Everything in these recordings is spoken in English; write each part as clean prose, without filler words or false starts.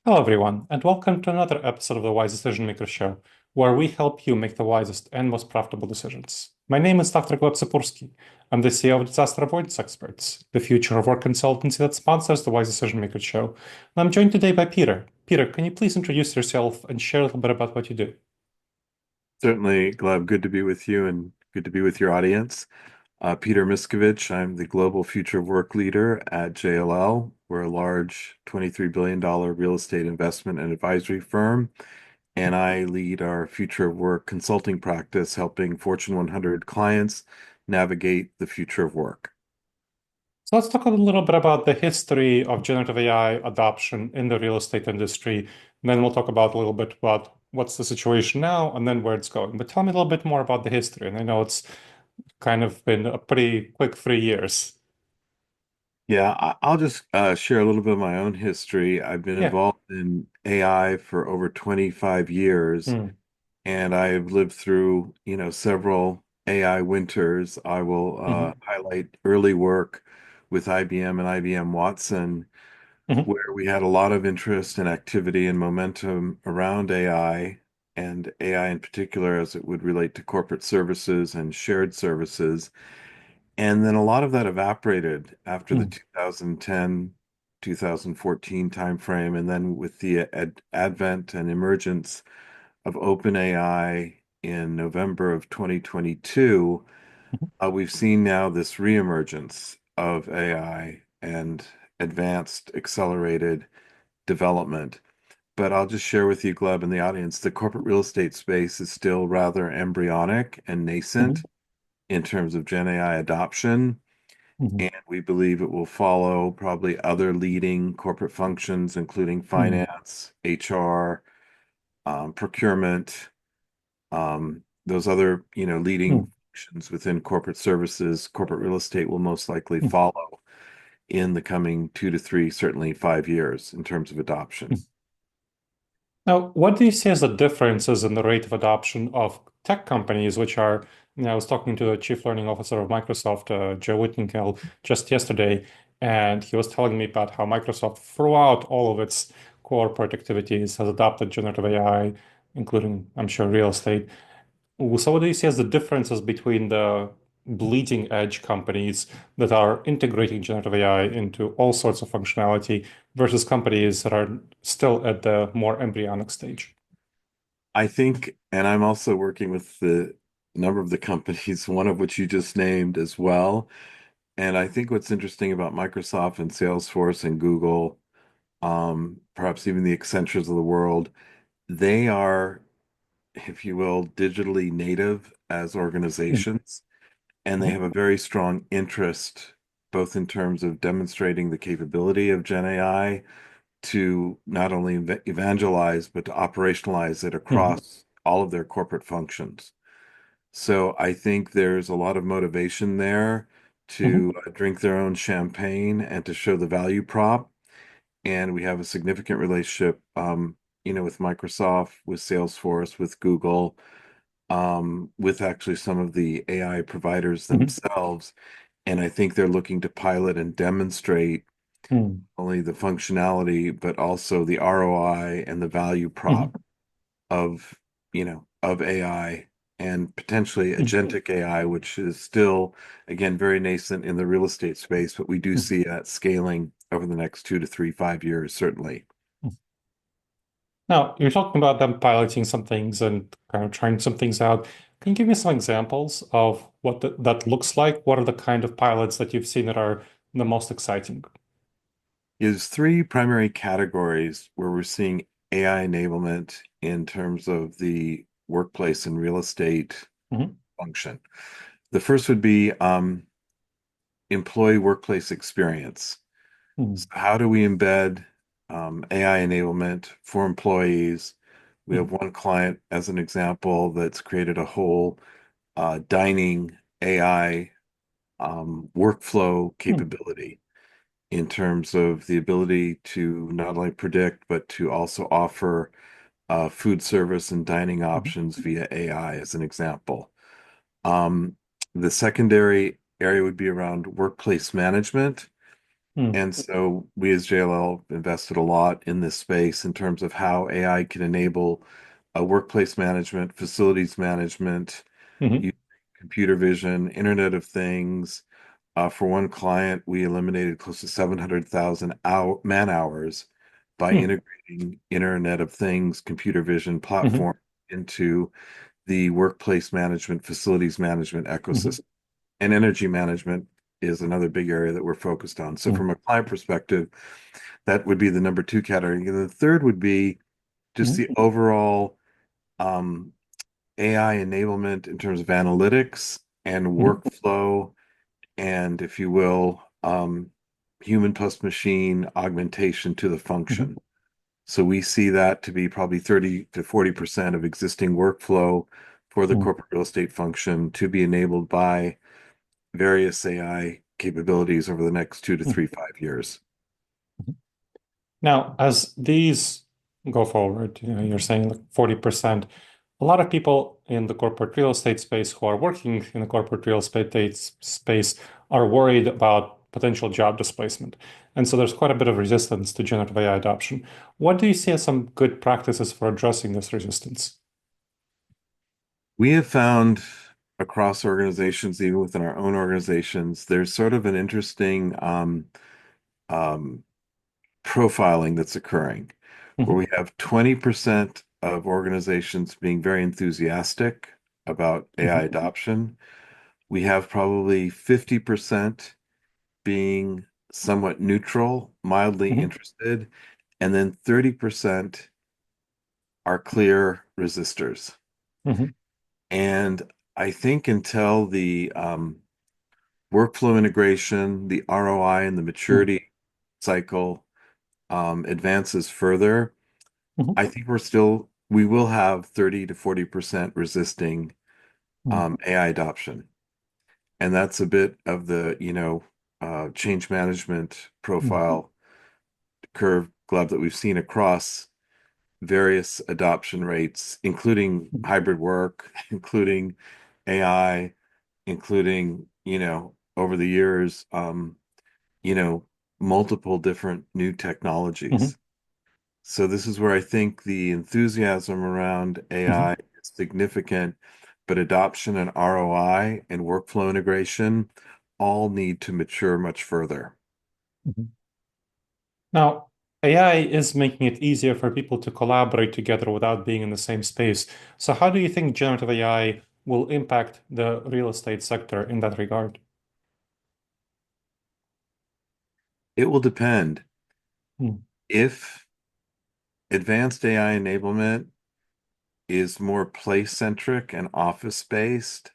Hello, everyone, and welcome to another episode of the Wise Decision Maker Show, where we help you make the wisest and most profitable decisions. My name is Dr. Gleb Tsipursky. I'm the CEO of Disaster Avoidance Experts, the future of work consultancy that sponsors the Wise Decision Maker Show. And I'm joined today by Peter. Peter, can you please introduce yourself and share a little bit about what you do? Certainly, Gleb, good to be with you and good to be with your audience. Peter Miscovich, I'm the Global Future of Work Leader at JLL. We're a large $23 billion real estate investment and advisory firm, and I lead our Future of Work consulting practice, helping Fortune 100 clients navigate the future of work. So let's talk a little bit about the history of generative AI adoption in the real estate industry. And then we'll talk about a little bit about what's the situation now and then where it's going. But tell me a little bit more about the history. And I know it's kind of been a pretty quick 3 years. Yeah, I'll just share a little bit of my own history. I've been Yeah. involved in AI for over 25 years. Hmm. And I've lived through, several AI winters. I will Hmm. highlight early work with IBM and IBM Watson, Hmm. where we had a lot of interest and activity and momentum around AI and AI in particular as it would relate to corporate services and shared services. And then a lot of that evaporated after the Hmm. 2010, 2014 timeframe. And then with the advent and emergence of OpenAI in November of 2022, we've seen now this reemergence of AI and advanced accelerated development. But I'll just share with you, Gleb, and the audience, the corporate real estate space is still rather embryonic and nascent Hmm. in terms of Gen AI adoption. Hmm. And we believe it will follow probably other leading corporate functions, including Hmm. finance, HR, procurement, those other, Hmm. leading functions within corporate services. Corporate real estate will most likely Hmm. follow in the coming 2 to 3, certainly 5 years in terms of Hmm. adoption. Now, what do you see as the differences in the rate of adoption of tech companies, which are, I was talking to the chief learning officer of Microsoft, Joe Whittinghill, just yesterday, and he was telling me about how Microsoft, throughout all of its corporate activities, has adopted generative AI, including, I'm sure, real estate. So what do you see as the differences between the bleeding edge companies that are integrating generative AI into all sorts of functionality versus companies that are still at the more embryonic stage? I think, and I'm also working with the number of the companies, one of which you just named as well. And I think what's interesting about Microsoft and Salesforce and Google, perhaps even the Accentures of the world, they are, if you will, digitally native as Mhm. organizations, and they have a very strong interest, both in terms of demonstrating the capability of Gen AI to not only evangelize, but to operationalize it Mhm. across all of their corporate functions. So I think there's a lot of motivation there Mhm. to drink their own champagne and to show the value prop. And we have a significant relationship, with Microsoft, with Salesforce, with Google, with actually some of the AI providers Mhm. themselves. And I think they're looking to pilot and demonstrate Mhm. only the functionality, but also the ROI and the value Mhm. prop of AI and potentially Mhm. agentic AI, which is still, again, very nascent in the real estate space, but we do Mhm. see that scaling over the next 2 to 3, 5 years, certainly. Mhm. Now, you're talking about them piloting some things and kind of trying some things out. Can you give me some examples of what that looks like? What are the kind of pilots that you've seen that are the most exciting? Is three primary categories where we're seeing AI enablement in terms of the workplace and real estate Mhm. function. The first would be employee workplace experience. So Mhm. how do we embed AI enablement for employees? We have Mhm. one client, as an example, that's created a whole dining AI workflow Mhm. capability in terms of the ability to not only predict, but to also offer food service and dining Mhm. options via AI, as an example. Um, the secondary area would be around workplace management. Mm, And so we as JLL invested a lot in this space in terms of how AI can enable workplace management, facilities management, mhm, using computer vision, Internet of Things. For one client, we eliminated close to 700,000 man hours by mm, integrating Internet of Things, computer vision mhm, platform into the workplace management, facilities management mhm, ecosystem. And energy management is another big area that we're focused on. So mm, from a client perspective, that would be the number two category. And the third would be just mhm, the overall um, AI enablement in terms of analytics and mhm, workflow, and if you will, human plus machine augmentation to the mhm, function. So we see that to be probably 30 to 40% of existing workflow for the mm, corporate real estate function to be enabled by various AI capabilities over the next two to mhm. 5 years. Now, as these go forward, you're saying like 40%. A lot of people in the corporate real estate space who are working in the corporate real estate space are worried about potential job displacement. And so there's quite a bit of resistance to generative AI adoption. What do you see as some good practices for addressing this resistance? We have found across organizations, even within our own organizations, there's sort of an interesting um, profiling that's occurring where Mhm, we have 20% of organizations being very enthusiastic about AI mhm, adoption. We have probably 50% being somewhat neutral, mildly mhm, interested, and then 30% are clear resistors. mhm, And I think until the workflow integration, the ROI, and the mhm, maturity cycle advances further, mhm, I think we will have 30 to 40% resisting mhm, AI adoption. And that's a bit of the, change management mhm, profile curve, Gleb, that we've seen across various adoption rates, including mhm, hybrid work, including AI, including, over the years, you know, multiple different new mhm, technologies. So this is where I think the enthusiasm around AI mhm, is significant, but adoption and ROI and workflow integration all need to mature much further. mhm. Now, AI is making it easier for people to collaborate together without being in the same space. So, how do you think generative AI will impact the real estate sector in that regard? It will depend. Mm, If advanced AI enablement is more place-centric and office-based,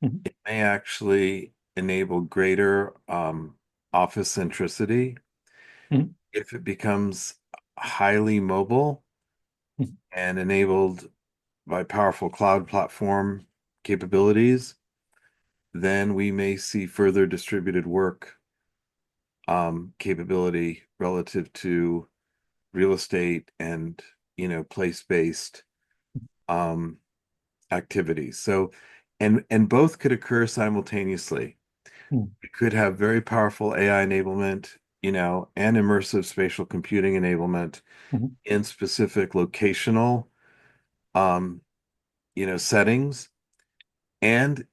mhm, it may actually enable greater office centricity. mhm, If it becomes highly mobile mhm, and enabled by powerful cloud platform capabilities, then we may see further distributed work capability relative to real estate and place-based um, activities. So, and both could occur simultaneously. mhm, We could have very powerful AI enablement, and immersive spatial computing enablement mhm, in specific locational, um, settings, and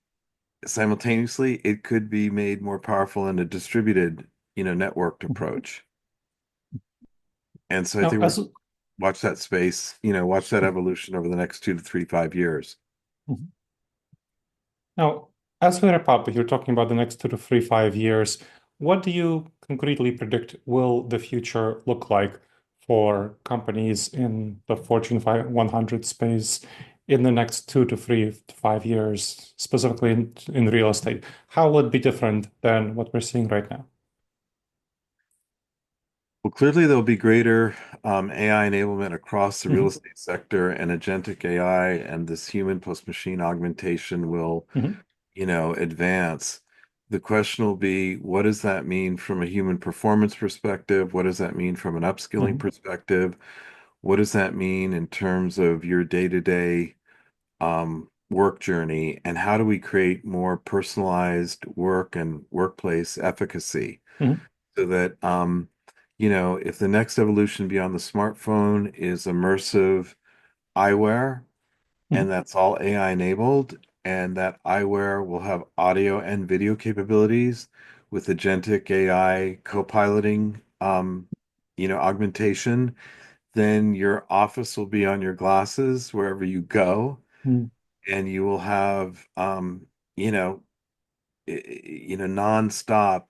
simultaneously it could be made more powerful in a distributed, networked mhm. approach. And so I Now, think we're as watch that space, watch that evolution over the next 2 to 3, 5 years. mhm. Now, as we wrap up, you're talking about the next 2 to 3, 5 years. What do you concretely predict will the future look like for companies in the Fortune 100 space in the next 2 to 3 to 5 years, specifically in real estate? How would it be different than what we're seeing right now? Well, clearly there'll be greater AI enablement across the real Hmm. estate sector, and agentic AI and this human plus machine augmentation will, Hmm. advance. The question will be, what does that mean from a human performance perspective? What does that mean from an upskilling Hmm. perspective? What does that mean in terms of your day-to-day work journey? And how do we create more personalized work and workplace efficacy? Hmm. so that if the next evolution beyond the smartphone is immersive eyewear, and Mhm. that's all AI enabled, and that eyewear will have audio and video capabilities with agentic AI co-piloting, augmentation, then your office will be on your glasses wherever you go, Mhm. and you will have, you know, nonstop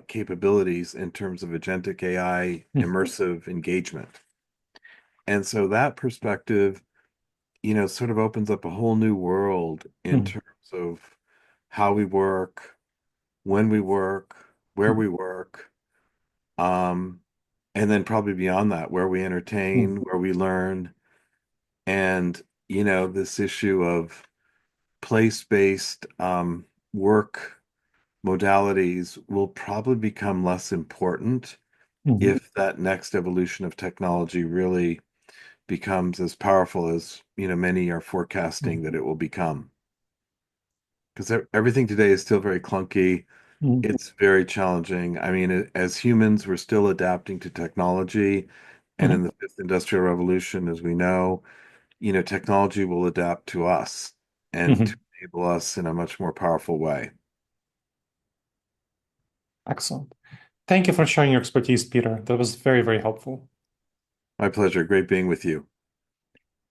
capabilities in terms of agentic AI Mhm. immersive engagement. And so that perspective, sort of opens up a whole new world in Mhm. terms of how we work, when we work, where Mhm. we work, um, and then probably beyond that, where we Mhm. entertain, where we learn, and this issue of place-based work modalities will probably become less important Mhm. if that next evolution of technology really becomes as powerful as many are Mhm. forecasting that it will become. Because everything today is still very clunky. Mhm. It's very challenging. I mean, as humans, we're still adapting to technology. And in Mhm. the fifth industrial revolution, as we know, technology will adapt to us and to Mhm. enable us in a much more powerful way. Excellent. Thank you for sharing your expertise, Peter. That was very, very helpful. My pleasure. Great being with you.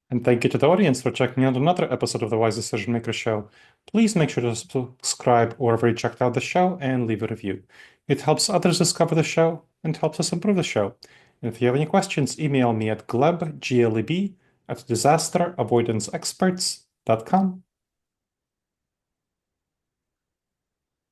And thank you to the audience for checking out another episode of the Wise Decision Maker Show. Please make sure to subscribe wherever you checked out the show and leave a review. It helps others discover the show and helps us improve the show. And if you have any questions, email me at gleb, Gleb, at disasteravoidanceexperts.com.